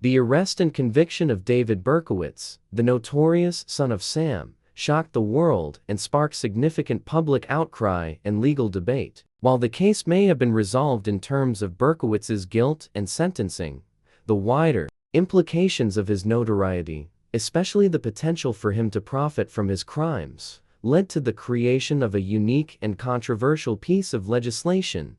The arrest and conviction of David Berkowitz, the notorious son of Sam, shocked the world and sparked significant public outcry and legal debate. While the case may have been resolved in terms of Berkowitz's guilt and sentencing, the wider implications of his notoriety, especially the potential for him to profit from his crimes, led to the creation of a unique and controversial piece of legislation,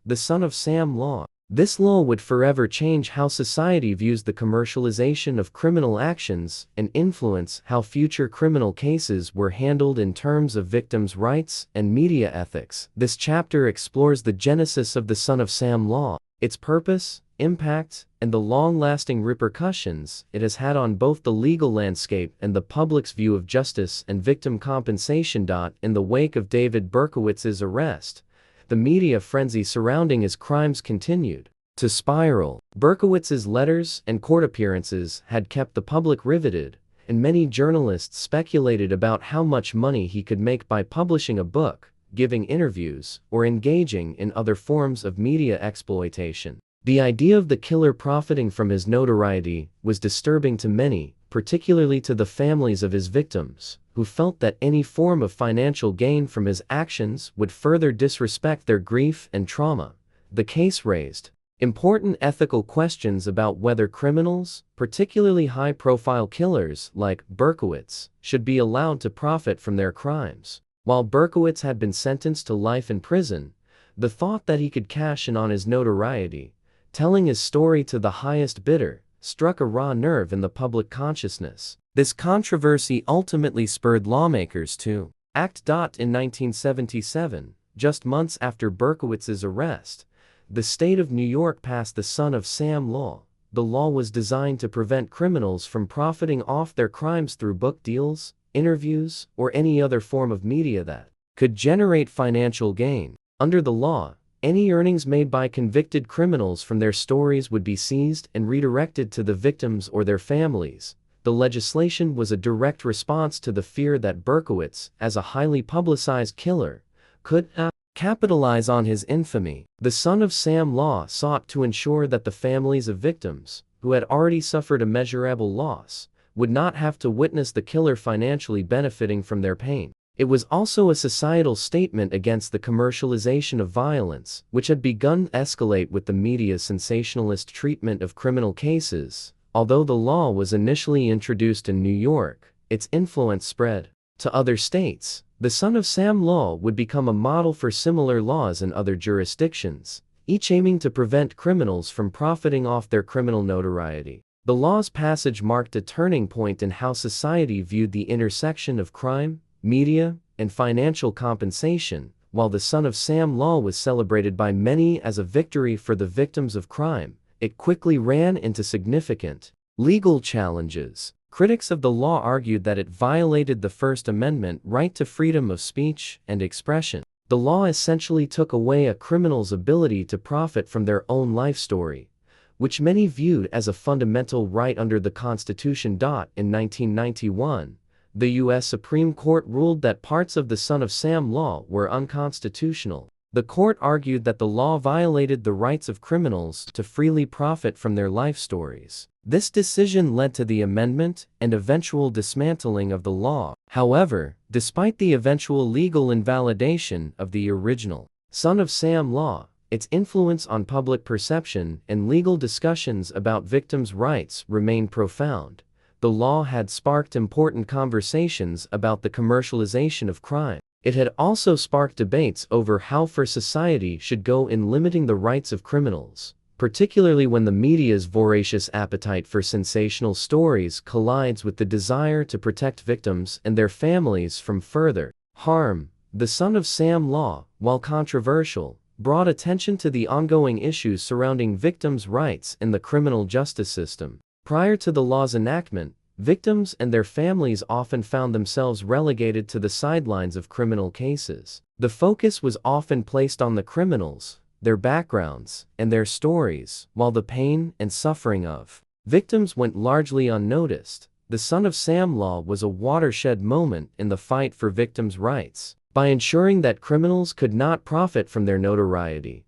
the Son of Sam Law. This law would forever change how society views the commercialization of criminal actions and influence how future criminal cases were handled in terms of victims' rights and media ethics. This chapter explores the genesis of the Son of Sam Law, its purpose, impact, and the long-lasting repercussions it has had on both the legal landscape and the public's view of justice and victim compensation. In the wake of David Berkowitz's arrest, the media frenzy surrounding his crimes continued to spiral. Berkowitz's letters and court appearances had kept the public riveted, and many journalists speculated about how much money he could make by publishing a book, giving interviews, or engaging in other forms of media exploitation. The idea of the killer profiting from his notoriety was disturbing to many, particularly to the families of his victims, who felt that any form of financial gain from his actions would further disrespect their grief and trauma. The case raised important ethical questions about whether criminals, particularly high-profile killers like Berkowitz, should be allowed to profit from their crimes. While Berkowitz had been sentenced to life in prison, the thought that he could cash in on his notoriety, telling his story to the highest bidder, struck a raw nerve in the public consciousness. This controversy ultimately spurred lawmakers to act. In 1977, just months after Berkowitz's arrest, the state of New York passed the Son of Sam Law. The law was designed to prevent criminals from profiting off their crimes through book deals, interviews, or any other form of media that could generate financial gain. Under the law, any earnings made by convicted criminals from their stories would be seized and redirected to the victims or their families. The legislation was a direct response to the fear that Berkowitz, as a highly publicized killer, could capitalize on his infamy. The Son of Sam Law sought to ensure that the families of victims, who had already suffered immeasurable loss, would not have to witness the killer financially benefiting from their pain. It was also a societal statement against the commercialization of violence, which had begun to escalate with the media's sensationalist treatment of criminal cases. Although the law was initially introduced in New York, its influence spread to other states. The Son of Sam Law would become a model for similar laws in other jurisdictions, each aiming to prevent criminals from profiting off their criminal notoriety. The law's passage marked a turning point in how society viewed the intersection of crime, media, and financial compensation. While the Son of Sam Law was celebrated by many as a victory for the victims of crime, it quickly ran into significant legal challenges. Critics of the law argued that it violated the First Amendment right to freedom of speech and expression. The law essentially took away a criminal's ability to profit from their own life story, which many viewed as a fundamental right under the Constitution. In 1991, the U.S. Supreme Court ruled that parts of the Son of Sam Law were unconstitutional. The court argued that the law violated the rights of criminals to freely profit from their life stories. This decision led to the amendment and eventual dismantling of the law. However, despite the eventual legal invalidation of the original Son of Sam Law, its influence on public perception and legal discussions about victims' rights remained profound. The law had sparked important conversations about the commercialization of crime. It had also sparked debates over how far society should go in limiting the rights of criminals, particularly when the media's voracious appetite for sensational stories collides with the desire to protect victims and their families from further harm. The Son of Sam Law, while controversial, brought attention to the ongoing issues surrounding victims' rights in the criminal justice system. Prior to the law's enactment, victims and their families often found themselves relegated to the sidelines of criminal cases. The focus was often placed on the criminals, their backgrounds, and their stories, while the pain and suffering of victims went largely unnoticed. The Son of Sam Law was a watershed moment in the fight for victims' rights. By ensuring that criminals could not profit from their notoriety,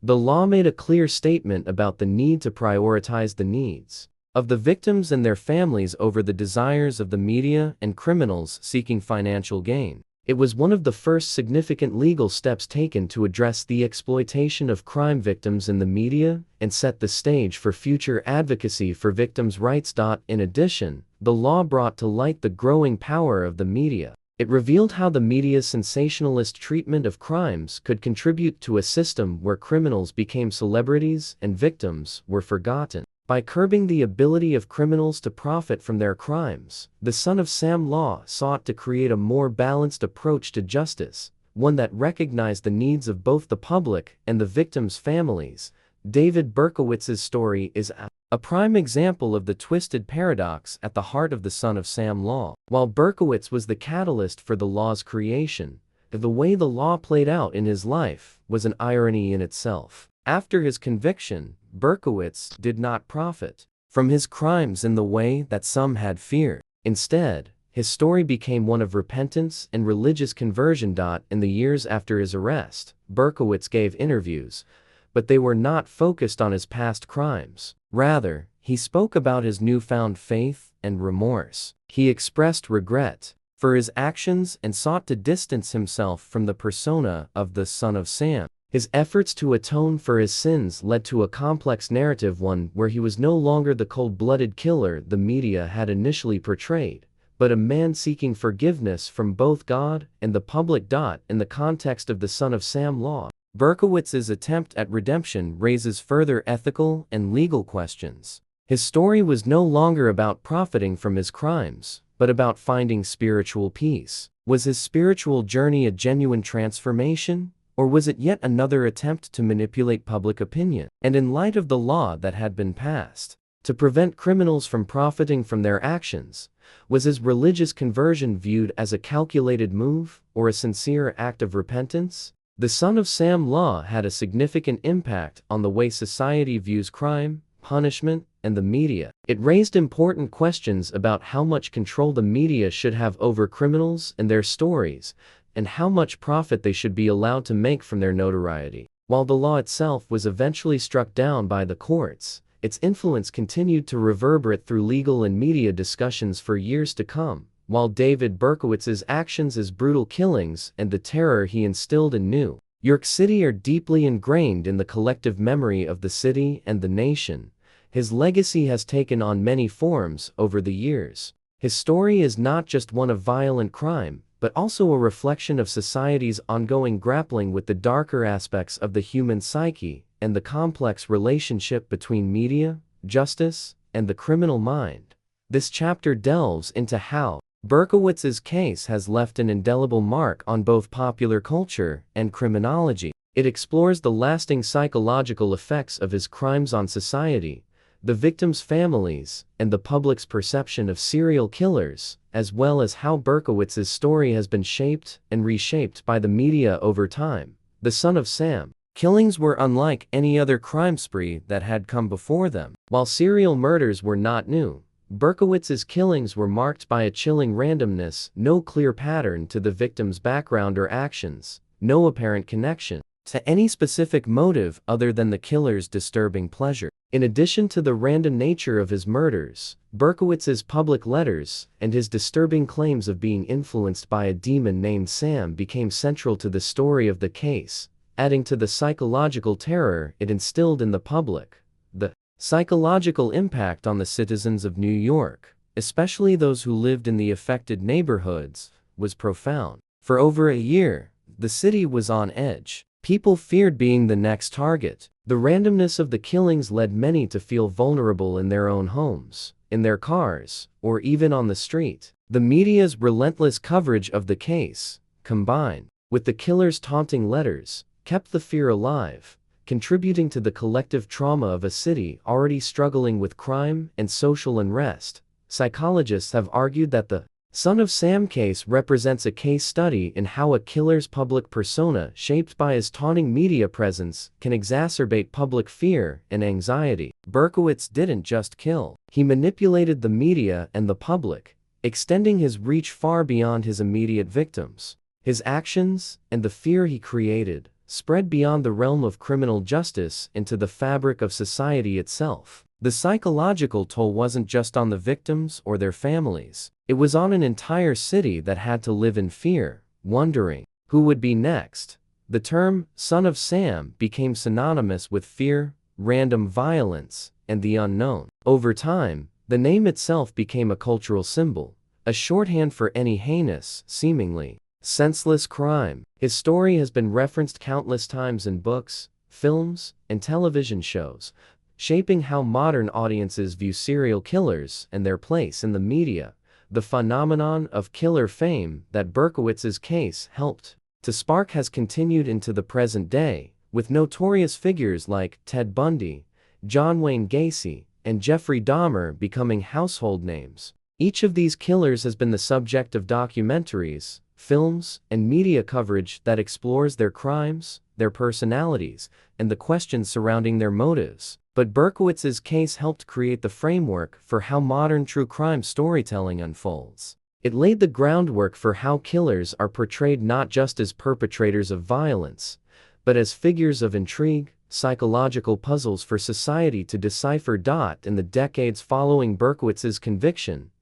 the law made a clear statement about the need to prioritize the needs of the victims and their families over the desires of the media and criminals seeking financial gain. It was one of the first significant legal steps taken to address the exploitation of crime victims in the media and set the stage for future advocacy for victims' rights. In addition, the law brought to light the growing power of the media. It revealed how the media's sensationalist treatment of crimes could contribute to a system where criminals became celebrities and victims were forgotten. By curbing the ability of criminals to profit from their crimes, the Son of Sam law sought to create a more balanced approach to justice, one that recognized the needs of both the public and the victims' families. David Berkowitz's story is a prime example of the twisted paradox at the heart of the Son of Sam law. While Berkowitz was the catalyst for the law's creation, the way the law played out in his life was an irony in itself. After his conviction, Berkowitz did not profit from his crimes in the way that some had feared. Instead, his story became one of repentance and religious conversion. In the years after his arrest, Berkowitz gave interviews, but they were not focused on his past crimes. Rather, he spoke about his newfound faith and remorse. He expressed regret for his actions and sought to distance himself from the persona of the Son of Sam. His efforts to atone for his sins led to a complex narrative, one where he was no longer the cold-blooded killer the media had initially portrayed, but a man seeking forgiveness from both God and the public. In the context of the Son of Sam law, Berkowitz's attempt at redemption raises further ethical and legal questions. His story was no longer about profiting from his crimes, but about finding spiritual peace. Was his spiritual journey a genuine transformation? Or was it yet another attempt to manipulate public opinion? And in light of the law that had been passed to prevent criminals from profiting from their actions, was his religious conversion viewed as a calculated move or a sincere act of repentance? The Son of Sam law had a significant impact on the way society views crime, punishment, and the media. It raised important questions about how much control the media should have over criminals and their stories, and how much profit they should be allowed to make from their notoriety. While the law itself was eventually struck down by the courts, its influence continued to reverberate through legal and media discussions for years to come. While David Berkowitz's actions as brutal killings and the terror he instilled in New York City are deeply ingrained in the collective memory of the city and the nation, his legacy has taken on many forms over the years. His story is not just one of violent crime, but also a reflection of society's ongoing grappling with the darker aspects of the human psyche and the complex relationship between media, justice, and the criminal mind. This chapter delves into how Berkowitz's case has left an indelible mark on both popular culture and criminology. It explores the lasting psychological effects of his crimes on society, the victims' families, and the public's perception of serial killers, as well as how Berkowitz's story has been shaped and reshaped by the media over time. The Son of Sam killings were unlike any other crime spree that had come before them. While serial murders were not new, Berkowitz's killings were marked by a chilling randomness, no clear pattern to the victim's background or actions, no apparent connection to any specific motive other than the killer's disturbing pleasure. In addition to the random nature of his murders, Berkowitz's public letters and his disturbing claims of being influenced by a demon named Sam became central to the story of the case, adding to the psychological terror it instilled in the public. The psychological impact on the citizens of New York, especially those who lived in the affected neighborhoods, was profound. For over a year, the city was on edge. People feared being the next target. The randomness of the killings led many to feel vulnerable in their own homes, in their cars, or even on the street. The media's relentless coverage of the case, combined with the killer's taunting letters, kept the fear alive, contributing to the collective trauma of a city already struggling with crime and social unrest. Psychologists have argued that the Son of Sam case represents a case study in how a killer's public persona, shaped by his taunting media presence, can exacerbate public fear and anxiety. Berkowitz didn't just kill. He manipulated the media and the public, extending his reach far beyond his immediate victims. His actions, and the fear he created, spread beyond the realm of criminal justice into the fabric of society itself. The psychological toll wasn't just on the victims or their families. It was on an entire city that had to live in fear, wondering who would be next. The term, Son of Sam, became synonymous with fear, random violence, and the unknown. Over time, the name itself became a cultural symbol, a shorthand for any heinous, seemingly senseless crime. His story has been referenced countless times in books, films, and television shows, shaping how modern audiences view serial killers and their place in the media. The phenomenon of killer fame that Berkowitz's case helped to spark has continued into the present day, with notorious figures like Ted Bundy, John Wayne Gacy, and Jeffrey Dahmer becoming household names. Each of these killers has been the subject of documentaries, films, and media coverage that explores their crimes, their personalities, and the questions surrounding their motives. But Berkowitz's case helped create the framework for how modern true crime storytelling unfolds. It laid the groundwork for how killers are portrayed not just as perpetrators of violence, but as figures of intrigue, psychological puzzles for society to decipher. In the decades following Berkowitz's conviction,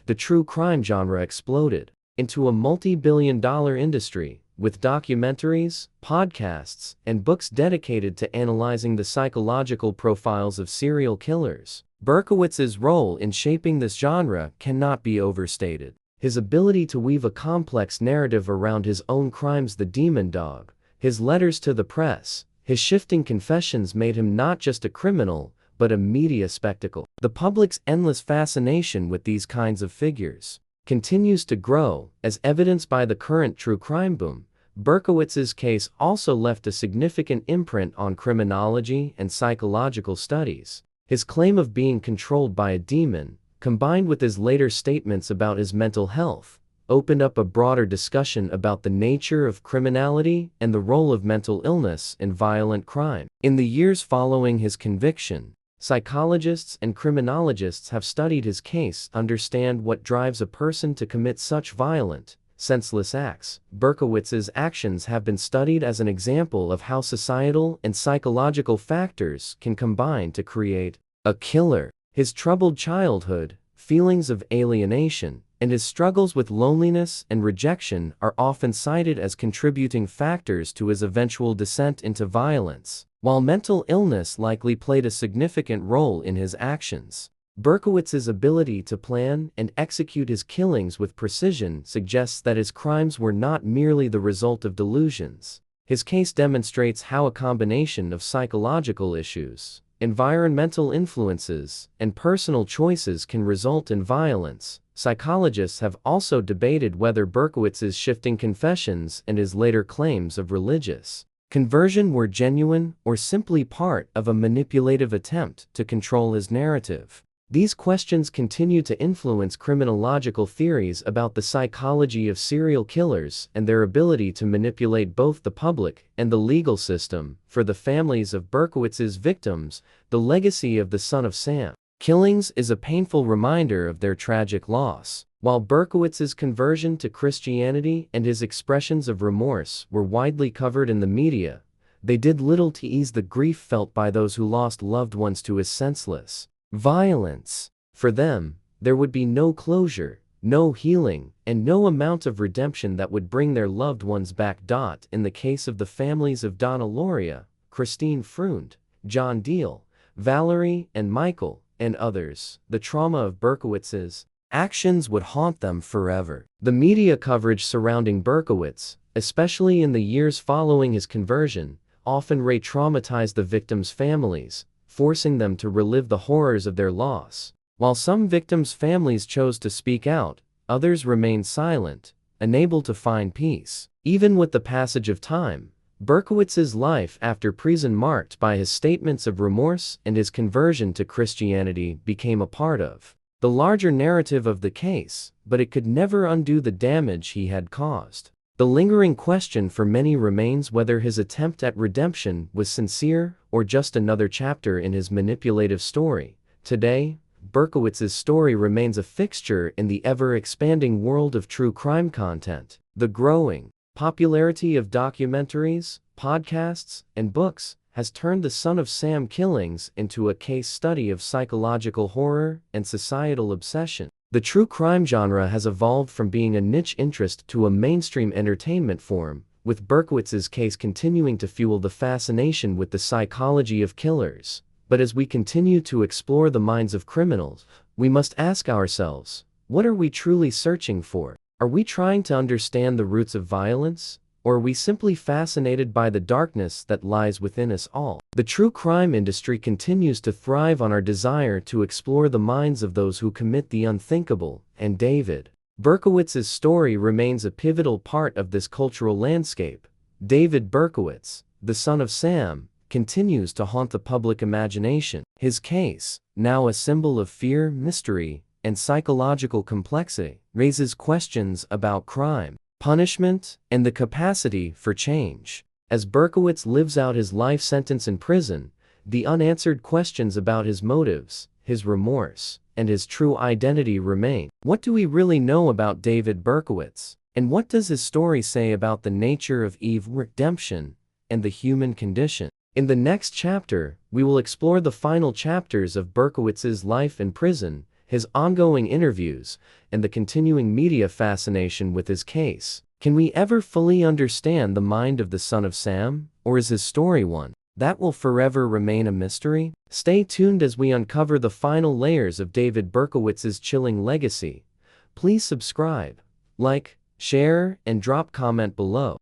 the true crime genre exploded into a multi-billion-dollar industry, with documentaries, podcasts, and books dedicated to analyzing the psychological profiles of serial killers. Berkowitz's role in shaping this genre cannot be overstated. His ability to weave a complex narrative around his own crimes, the demon dog, his letters to the press, his shifting confessions made him not just a criminal, but a media spectacle. The public's endless fascination with these kinds of figures continues to grow, as evidenced by the current true crime boom. Berkowitz's case also left a significant imprint on criminology and psychological studies. His claim of being controlled by a demon, combined with his later statements about his mental health, opened up a broader discussion about the nature of criminality and the role of mental illness in violent crime. In the years following his conviction, psychologists and criminologists have studied his case to understand what drives a person to commit such violent, senseless acts. Berkowitz's actions have been studied as an example of how societal and psychological factors can combine to create a killer. His troubled childhood, feelings of alienation, and his struggles with loneliness and rejection are often cited as contributing factors to his eventual descent into violence. While mental illness likely played a significant role in his actions, Berkowitz's ability to plan and execute his killings with precision suggests that his crimes were not merely the result of delusions. His case demonstrates how a combination of psychological issues, environmental influences, and personal choices can result in violence. Psychologists have also debated whether Berkowitz's shifting confessions and his later claims of religious conversion were genuine or simply part of a manipulative attempt to control his narrative. These questions continue to influence criminological theories about the psychology of serial killers and their ability to manipulate both the public and the legal system. For the families of Berkowitz's victims, the legacy of the Son of Sam killings is a painful reminder of their tragic loss. While Berkowitz's conversion to Christianity and his expressions of remorse were widely covered in the media, they did little to ease the grief felt by those who lost loved ones to his senseless violence. For them, there would be no closure, no healing, and no amount of redemption that would bring their loved ones back. In the case of the families of Donna Lauria, Christine Freund, John Deal, Valerie and Michael, and others, the trauma of Berkowitz's actions would haunt them forever. The media coverage surrounding Berkowitz, especially in the years following his conversion, often re-traumatized the victims' families, forcing them to relive the horrors of their loss. While some victims' families chose to speak out, others remained silent, unable to find peace. Even with the passage of time, Berkowitz's life after prison, marked by his statements of remorse and his conversion to Christianity, became a part of the larger narrative of the case, but it could never undo the damage he had caused. The lingering question for many remains whether his attempt at redemption was sincere or just another chapter in his manipulative story. Today, Berkowitz's story remains a fixture in the ever-expanding world of true crime content. The growing popularity of documentaries, podcasts, and books has turned the Son of Sam killings into a case study of psychological horror and societal obsession. The true crime genre has evolved from being a niche interest to a mainstream entertainment form, with Berkowitz's case continuing to fuel the fascination with the psychology of killers. But as we continue to explore the minds of criminals, we must ask ourselves, what are we truly searching for? Are we trying to understand the roots of violence? Or are we simply fascinated by the darkness that lies within us all? The true crime industry continues to thrive on our desire to explore the minds of those who commit the unthinkable, and David Berkowitz's story remains a pivotal part of this cultural landscape. David Berkowitz, the son of Sam, continues to haunt the public imagination. His case, now a symbol of fear, mystery, and psychological complexity, raises questions about crime, punishment, and the capacity for change. As Berkowitz lives out his life sentence in prison, the unanswered questions about his motives, his remorse, and his true identity remain. What do we really know about David Berkowitz? And what does his story say about the nature of Eve, redemption, and the human condition? In the next chapter, we will explore the final chapters of Berkowitz's life in prison, his ongoing interviews, and the continuing media fascination with his case. Can we ever fully understand the mind of the Son of Sam, or is his story one that will forever remain a mystery? Stay tuned as we uncover the final layers of David Berkowitz's chilling legacy. Please subscribe, like, share, and drop comment below.